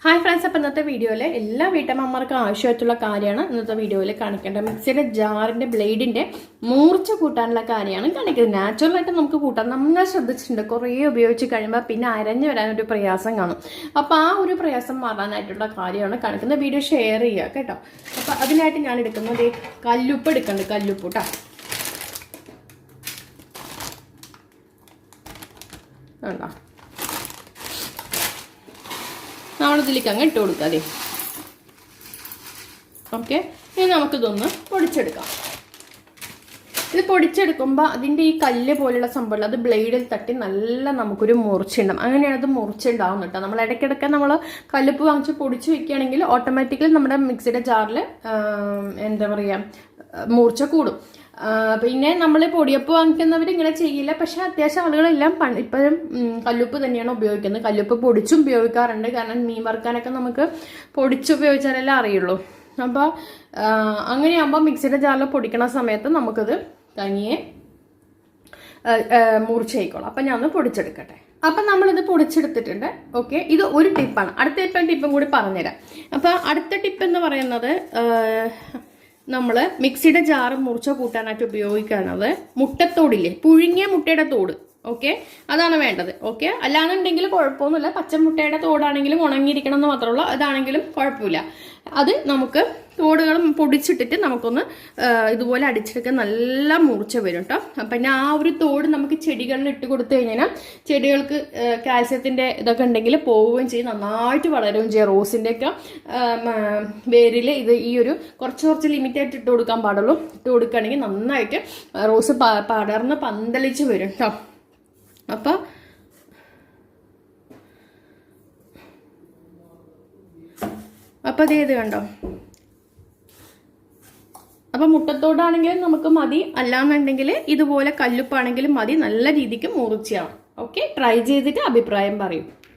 Hi friends, അപ്പോൾ ഇന്നത്തെ വീഡിയോയിൽ എല്ലാ വീട്ടമ്മമാർക്കും ആവശ്യമായിട്ടുള്ള കാര്യമാണ് ഇന്നത്തെ വീഡിയോയിൽ കാണിക്കേണ്ടത്. മിക്സിയുടെ ജാറിൻ്റെ ബ്ലേഡിൻ്റെ മൂർച്ച കൂട്ടാനുള്ള കാര്യമാണ് കാണിക്കുന്നത്. നാച്ചുറലായിട്ട് നമുക്ക് കൂട്ടാം. നമ്മൾ ശ്രദ്ധിച്ചിട്ടുണ്ട്, കുറേ ഉപയോഗിച്ച് കഴിയുമ്പോൾ പിന്നെ അരഞ്ഞു വരാനൊരു പ്രയാസം കാണും. അപ്പോൾ ആ ഒരു പ്രയാസം മാറാനായിട്ടുള്ള കാര്യമാണ് കാണിക്കുന്നത്. വീഡിയോ ഷെയർ ചെയ്യുക കേട്ടോ. അപ്പോൾ അതിനായിട്ട് ഞാൻ എടുക്കുന്നത് കല്ലുപ്പ് എടുക്കുന്നുണ്ട്. കല്ലുപ്പ് കേട്ടോ. വേണ്ട, നമ്മളിതിലേക്ക് അങ്ങ് ഇട്ട് കൊടുക്കാതെ. ഓക്കെ, ഇനി നമുക്കിതൊന്ന് പൊടിച്ചെടുക്കാം. ഇത് പൊടിച്ചെടുക്കുമ്പോൾ അതിൻ്റെ ഈ കല്ല് പോലുള്ള സംഭവം അത് ബ്ലേഡിൽ തട്ടി നല്ല നമുക്കൊരു മൂർച്ചയുണ്ടാവും. അങ്ങനെയാണ് അത് മൂർച്ചയുണ്ടാവും കേട്ടോ. നമ്മൾ ഇടയ്ക്കിടയ്ക്ക് നമ്മൾ കല്ലുപ്പ് വാങ്ങിച്ച് പൊടിച്ച് വെക്കുകയാണെങ്കിൽ ഓട്ടോമാറ്റിക്കലി നമ്മുടെ മിക്സിയുടെ ജാറിൽ എന്താ പറയുക, മൂർച്ച കൂടും. പിന്നെ നമ്മൾ പൊടിയപ്പ് വാങ്ങിക്കുന്നവർ ഇങ്ങനെ ചെയ്യില്ല. പക്ഷെ അത്യാവശ്യം ആളുകളെല്ലാം ഇപ്പോഴും കല്ലുപ്പ് തന്നെയാണ് ഉപയോഗിക്കുന്നത്. കല്ലുപ്പ് പൊടിച്ചും ഉപയോഗിക്കാറുണ്ട്. കാരണം മീൻ വറുക്കാനൊക്കെ നമുക്ക് പൊടിച്ചുപയോഗിച്ചാലല്ലേ അറിയുള്ളൂ. അപ്പോൾ അങ്ങനെയാകുമ്പോൾ മിക്സിയുടെ ജാറിൽ പൊടിക്കണ സമയത്ത് നമുക്കത് തനിയെ മൂർച്ചയായിക്കോളാം. അപ്പം ഞാൻ ഒന്ന് പൊടിച്ചെടുക്കട്ടെ. അപ്പം നമ്മളിത് പൊടിച്ചെടുത്തിട്ടുണ്ട്. ഓക്കെ, ഇത് ഒരു ടിപ്പാണ്. അടുത്ത ടിപ്പും കൂടി പറഞ്ഞുതരാം. അപ്പോൾ അടുത്ത ടിപ്പ് എന്ന് പറയുന്നത്, നമ്മൾ മിക്സിയുടെ ജാറ് മൂർച്ച കൂട്ടാനായിട്ട് ഉപയോഗിക്കുന്നത് മുട്ടത്തോടില്ലേ, പുഴുങ്ങിയ മുട്ടയുടെ തോട്. ഓക്കെ, അതാണ് വേണ്ടത്. ഓക്കെ, അല്ലാന്നുണ്ടെങ്കിൽ കുഴപ്പമൊന്നുമില്ല. പച്ചമുട്ടയുടെ തോടാണെങ്കിലും ഉണങ്ങിയിരിക്കണം എന്ന് മാത്രമേ ഉള്ളൂ. അതാണെങ്കിലും കുഴപ്പമില്ല. അത് നമുക്ക് തോടുകൾ പൊടിച്ചിട്ടിട്ട് നമുക്കൊന്ന് ഇതുപോലെ അടിച്ചെടുക്കാൻ നല്ല മൂർച്ച വരും കേട്ടോ. പിന്നെ ആ ഒരു തോട് നമുക്ക് ചെടികളിൽ ഇട്ട് കൊടുത്തു കഴിഞ്ഞാൽ ചെടികൾക്ക് കാൽസ്യത്തിൻ്റെ ഇതൊക്കെ ഉണ്ടെങ്കിൽ പോവുകയും ചെയ്യും, നന്നായിട്ട് വളരുകയും ചെയ്യും. റോസിൻ്റെ ഒക്കെ വേരിൽ ഇത് ഈ ഒരു കുറച്ച് ലിമിറ്റായിട്ട് ഇട്ട് കൊടുക്കാൻ പാടുള്ളൂ. ഇട്ട് കൊടുക്കുകയാണെങ്കിൽ നന്നായിട്ട് റോസ് പടർന്ന് പന്തലിച്ച് വരും കേട്ടോ. അപ്പം അത് ഇത് കണ്ടോ. അപ്പം മുട്ടത്തോടാണെങ്കിലും നമുക്ക് മതി, അല്ലാന്നുണ്ടെങ്കിൽ ഇതുപോലെ കല്ലുപ്പാണെങ്കിലും മതി. നല്ല രീതിക്ക് മൂർച്ചയാവും. ഓക്കെ, ട്രൈ ചെയ്തിട്ട് അഭിപ്രായം പറയും.